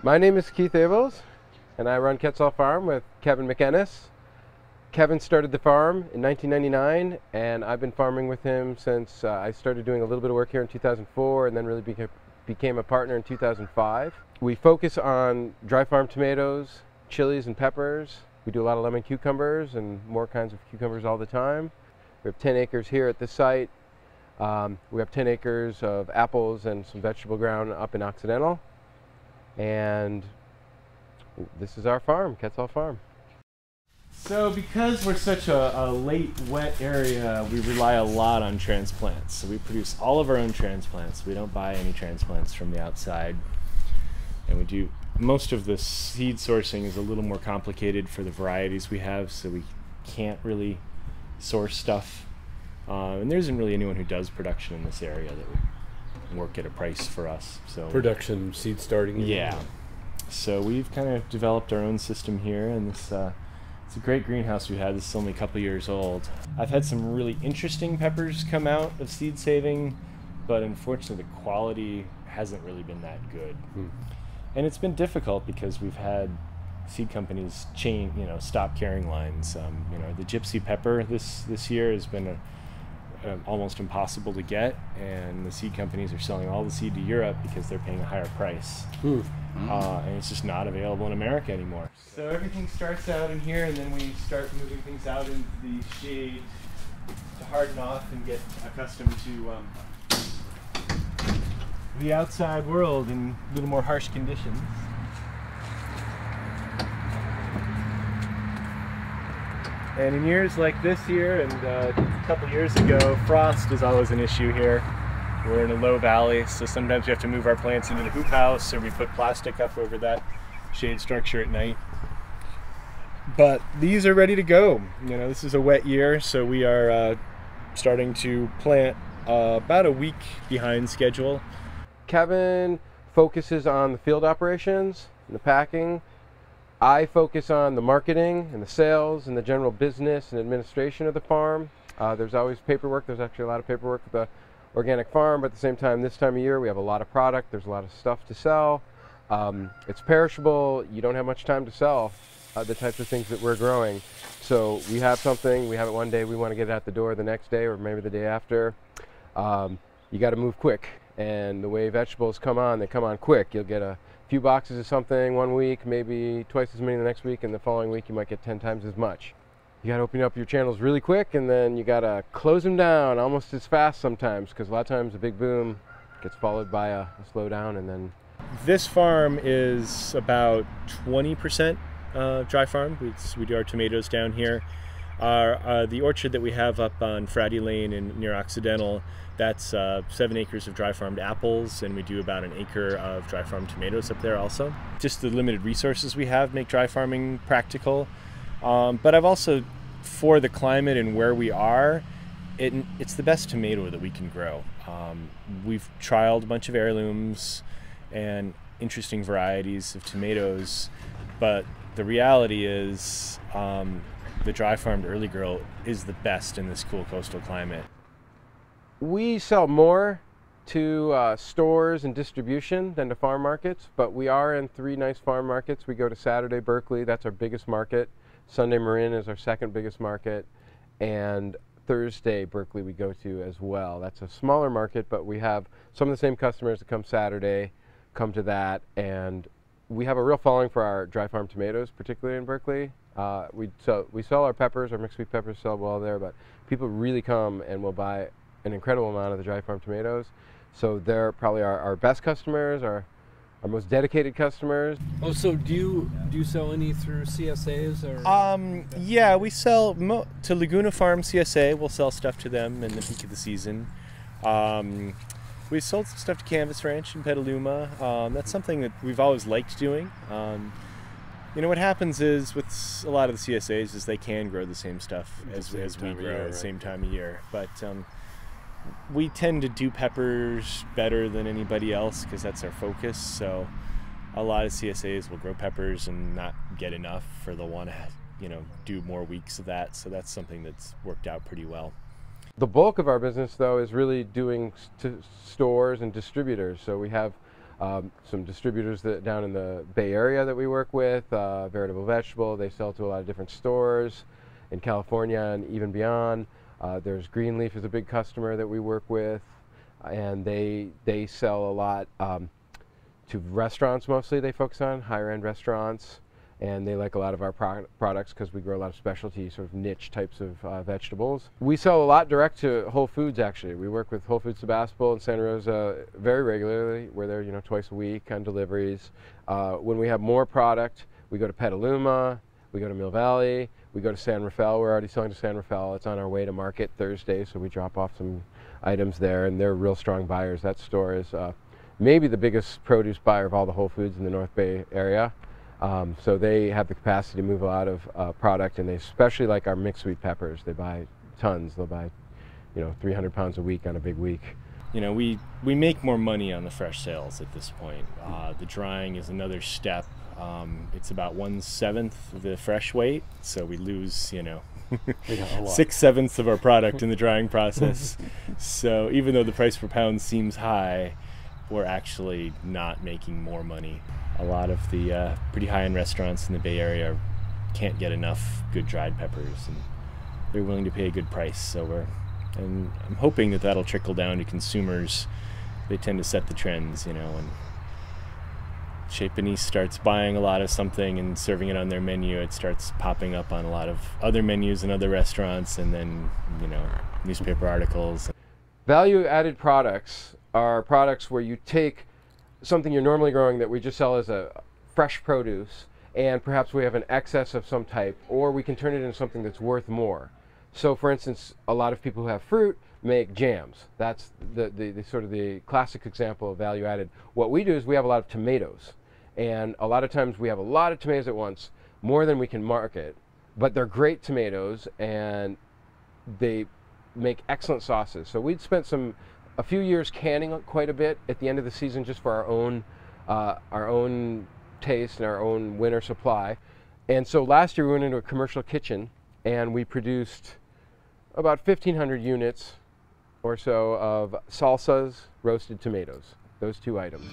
My name is Keith Abels, and I run Quetzal Farm with Kevin McEnnis. Kevin started the farm in 1999, and I've been farming with him since I started doing a little bit of work here in 2004 and then really became a partner in 2005. We focus on dry farm tomatoes, chilies, and peppers. We do a lot of lemon cucumbers and more kinds of cucumbers all the time. We have 10 acres here at this site. We have 10 acres of apples and some vegetable ground up in Occidental. And this is our farm, Quetzal Farm. So because we're such a late wet area, we rely a lot on transplants. So we produce all of our own transplants. We don't buy any transplants from the outside. And we do most of the seed sourcing is a little more complicated for the varieties we have, so we can't really source stuff. And there isn't really anyone who does production in this area that would work at a price for us. So production, seed starting. Yeah. So we've kind of developed our own system here, and this it's a great greenhouse we had. This is only a couple years old. I've had some really interesting peppers come out of seed saving, but unfortunately the quality hasn't really been that good. And it's been difficult because we've had seed companies stop carrying lines. The gypsy pepper this year has been almost impossible to get, and the seed companies are selling all the seed to Europe because they're paying a higher price. And it's just not available in America anymore. So everything starts out in here, and then we start moving things out into the shade to harden off and get accustomed to the outside world in a little more harsh conditions. And in years like this year and a couple years ago, frost is always an issue here. We're in a low valley, so sometimes we have to move our plants into the hoop house, or we put plastic up over that shade structure at night. But these are ready to go. This is a wet year, so we are starting to plant about a week behind schedule. Kevin focuses on the field operations and the packing. I focus on the marketing and the sales and the general business and administration of the farm. There's always paperwork. There's actually a lot of paperwork with the organic farm, but at the same time, this time of year, we have a lot of product. There's a lot of stuff to sell. It's perishable. You don't have much time to sell the types of things that we're growing. So we have something, we have it one day, we want to get it out the door the next day or maybe the day after. You got to move quick. And the way vegetables come on, they come on quick. You'll get a few boxes of something one week, maybe twice as many the next week, and the following week you might get 10 times as much. You got to open up your channels really quick, and then you got to close them down almost as fast sometimes, because a lot of times a big boom gets followed by a slowdown, and then... This farm is about 20% dry farm. We do our tomatoes down here. The orchard that we have up on Friday Lane and near Occidental, that's 7 acres of dry farmed apples, and we do about an acre of dry farmed tomatoes up there also. Just the limited resources we have make dry farming practical. But I've also, for the climate and where we are, it's the best tomato that we can grow. We've trialed a bunch of heirlooms and interesting varieties of tomatoes, but the reality is the dry farmed early grow is the best in this cool coastal climate. We sell more to stores and distribution than to farm markets, but we are in 3 nice farm markets. We go to Saturday Berkeley, that's our biggest market. Sunday Marin is our second biggest market, and Thursday Berkeley we go to as well. That's a smaller market, but we have some of the same customers that come Saturday come to that, and we have a real following for our dry farm tomatoes, particularly in Berkeley. We sell our peppers, our mixed sweet peppers sell well there, but people really come and will buy an incredible amount of the dry farm tomatoes. So they're probably our best customers, our most dedicated customers. Oh, so do you sell any through CSAs or? Yeah, we sell to Laguna Farm CSA. We'll sell stuff to them in the peak of the season. We sold some stuff to Canvas Ranch in Petaluma. That's something that we've always liked doing. What happens is with a lot of the CSAs is they can grow the same stuff as we grow at the same time of year. But we tend to do peppers better than anybody else because that's our focus. So a lot of CSAs will grow peppers and not get enough, or they'll want to do more weeks of that. So that's something that's worked out pretty well. The bulk of our business, though, is really doing to stores and distributors. So we have Some distributors down in the Bay Area that we work with, Veritable Vegetable, they sell to a lot of different stores in California and even beyond. There's Greenleaf is a big customer that we work with, and they sell a lot to restaurants mostly. They focus on higher end restaurants, and they like a lot of our products because we grow a lot of specialty sort of niche types of vegetables. We sell a lot direct to Whole Foods actually. We work with Whole Foods Sebastopol and Santa Rosa very regularly. We're there, twice a week on deliveries. When we have more product, we go to Petaluma, we go to Mill Valley, we go to San Rafael. We're already selling to San Rafael. It's on our way to market Thursday, so we drop off some items there, and they're real strong buyers. That store is maybe the biggest produce buyer of all the Whole Foods in the North Bay area. So they have the capacity to move a lot of product, and they especially like our mixed sweet peppers. They buy tons. They'll buy, 300 pounds a week on a big week. We make more money on the fresh sales at this point. The drying is another step. It's about 1/7 of the fresh weight, so we lose, 6/7 of our product in the drying process. So even though the price per pound seems high, we're actually not making more money. A lot of the pretty high-end restaurants in the Bay Area can't get enough good dried peppers, and they're willing to pay a good price. And I'm hoping that that'll trickle down to consumers. They tend to set the trends, when Chez Panisse starts buying a lot of something and serving it on their menu, it starts popping up on a lot of other menus in other restaurants, and then, newspaper articles. Value-added products are products where you take something you're normally growing that we just sell as a fresh produce, and perhaps we have an excess of some type, or we can turn it into something that's worth more. So for instance, a lot of people who have fruit make jams. That's the sort of the classic example of value added. What we do is we have a lot of tomatoes, and a lot of times we have a lot of tomatoes at once, more than we can market, but they're great tomatoes and they make excellent sauces. So we'd spent a few years canning quite a bit at the end of the season just for our own taste and our own winter supply. And so last year we went into a commercial kitchen and we produced about 1,500 units or so of salsas, roasted tomatoes, those two items.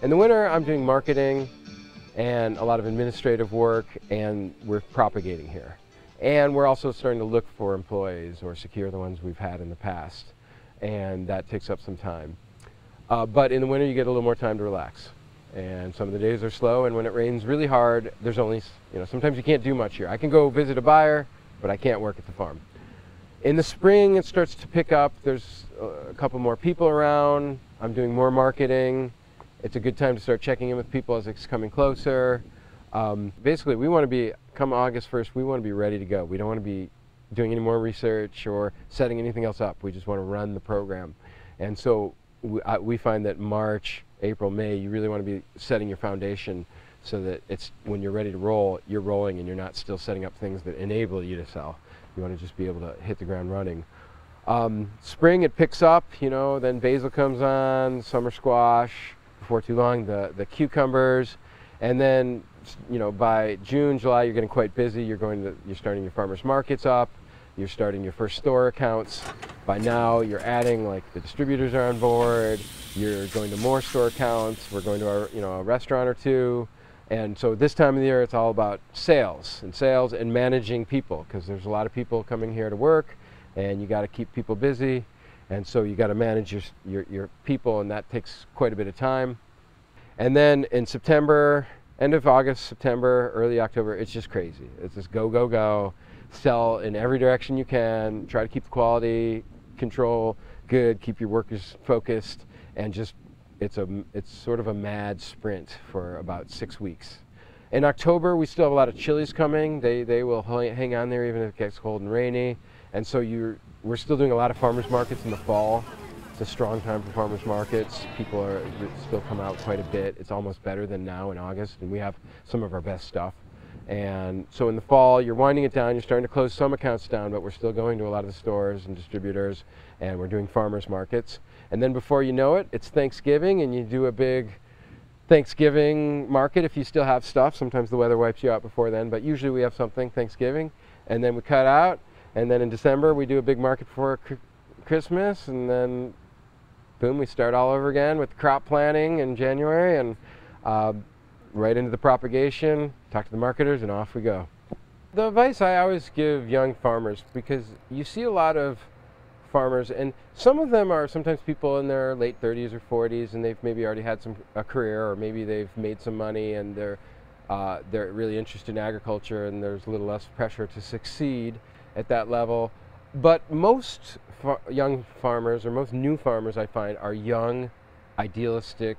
In the winter I'm doing marketing and a lot of administrative work, and we're propagating here. And we're also starting to look for employees or secure the ones we've had in the past, and that takes up some time. But in the winter you get a little more time to relax, and some of the days are slow, and when it rains really hard, there's only, sometimes you can't do much here. I can go visit a buyer, but I can't work at the farm. In the spring it starts to pick up. There's a couple more people around. I'm doing more marketing. It's a good time to start checking in with people as it's coming closer. Basically, we want to be, come August 1st, we want to be ready to go. We don't want to be doing any more research or setting anything else up. We just want to run the program. And so we find that March, April, May, you really want to be setting your foundation so that it's, when you're ready to roll, you're rolling and you're not still setting up things that enable you to sell. You want to just be able to hit the ground running. Spring, it picks up, then basil comes on, summer squash. Before too long, the cucumbers, and then by June, July, you're getting quite busy. You're starting your farmers markets up. You're starting your first store accounts. By now, you're adding, like, the distributors are on board. You're going to more store accounts. We're going to a restaurant or two, and so this time of the year, it's all about sales and managing people, because there's a lot of people coming here to work, and you got to keep people busy. And so you got to manage your people, and that takes quite a bit of time. And then in September, end of August, September, early October, it's just crazy. It's just go, go, go. Sell in every direction you can. Try to keep the quality control good. Keep your workers focused, and just it's sort of a mad sprint for about 6 weeks. In October, we still have a lot of chilies coming. They will hang on there even if it gets cold and rainy. And so we're still doing a lot of farmers markets in the fall. It's a strong time for farmers markets. People still come out quite a bit. It's almost better than now in August, and we have some of our best stuff. And so in the fall, you're winding it down. You're starting to close some accounts down, but we're still going to a lot of the stores and distributors, and we're doing farmers markets. And then before you know it, it's Thanksgiving, and you do a big Thanksgiving market if you still have stuff. Sometimes the weather wipes you out before then, but usually we have something Thanksgiving, and then we cut out, and then in December we do a big market for Christmas, and then boom, we start all over again with crop planting in January, and right into the propagation, talk to the marketers, and off we go. The advice I always give young farmers, because you see a lot of farmers, and some of them are sometimes people in their late 30s or 40s, and they've maybe already had a career, or maybe they've made some money, and they're really interested in agriculture, and there's a little less pressure to succeed at that level. But most young farmers, or most new farmers, I find, are young, idealistic,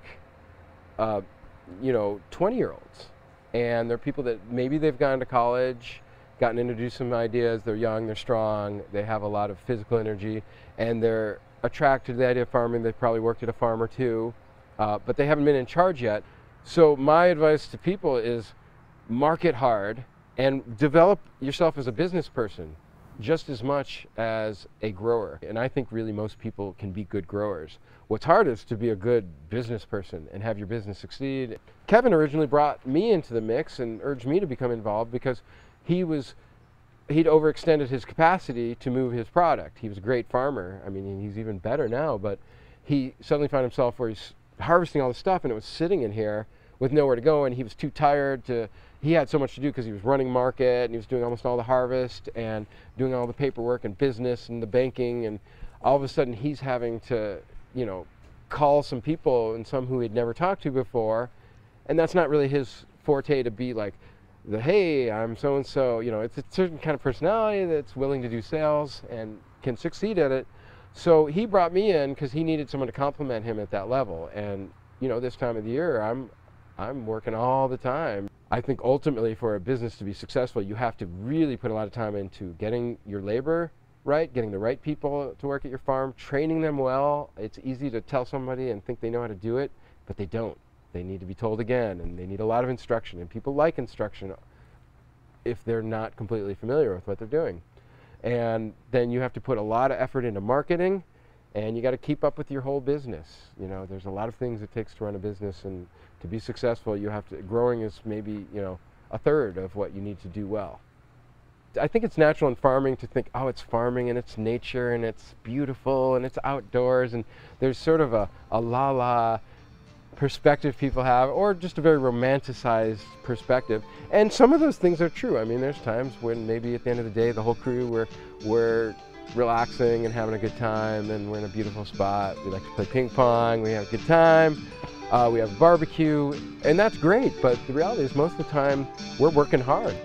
20-year-olds. And they're people that maybe they've gone to college, gotten introduced to some ideas, they're young, they're strong, they have a lot of physical energy, and they're attracted to the idea of farming. They've probably worked at a farm or two, but they haven't been in charge yet. So my advice to people is market hard and develop yourself as a business person just as much as a grower. And I think really most people can be good growers. What's hard is to be a good business person and have your business succeed. Kevin originally brought me into the mix and urged me to become involved because he'd overextended his capacity to move his product. He was a great farmer. I mean, he's even better now, but he suddenly found himself where he's harvesting all the stuff and it was sitting in here with nowhere to go, and he was too tired to, he had so much to do because he was running market and he was doing almost all the harvest and doing all the paperwork and business and the banking, and all of a sudden he's having to, call some people, and some who he'd never talked to before, and that's not really his forte, to be like hey, I'm so-and-so. It's a certain kind of personality that's willing to do sales and can succeed at it. So he brought me in because he needed someone to complement him at that level. And this time of the year, I'm working all the time. I think ultimately for a business to be successful, you have to really put a lot of time into getting your labor right, getting the right people to work at your farm, training them well. It's easy to tell somebody and think they know how to do it, but they don't. They need to be told again, and they need a lot of instruction, and people like instruction if they're not completely familiar with what they're doing. And then you have to put a lot of effort into marketing, and you got to keep up with your whole business. There's a lot of things it takes to run a business, and to be successful, growing is maybe, a third of what you need to do well. I think it's natural in farming to think, oh, it's farming and it's nature and it's beautiful and it's outdoors, and there's sort of a la-la perspective people have, or just a very romanticized perspective. And some of those things are true. I mean, there's times when maybe at the end of the day, the whole crew, we're relaxing and having a good time, and we're in a beautiful spot. We like to play ping pong, we have a good time, we have barbecue, and that's great. But the reality is most of the time, we're working hard.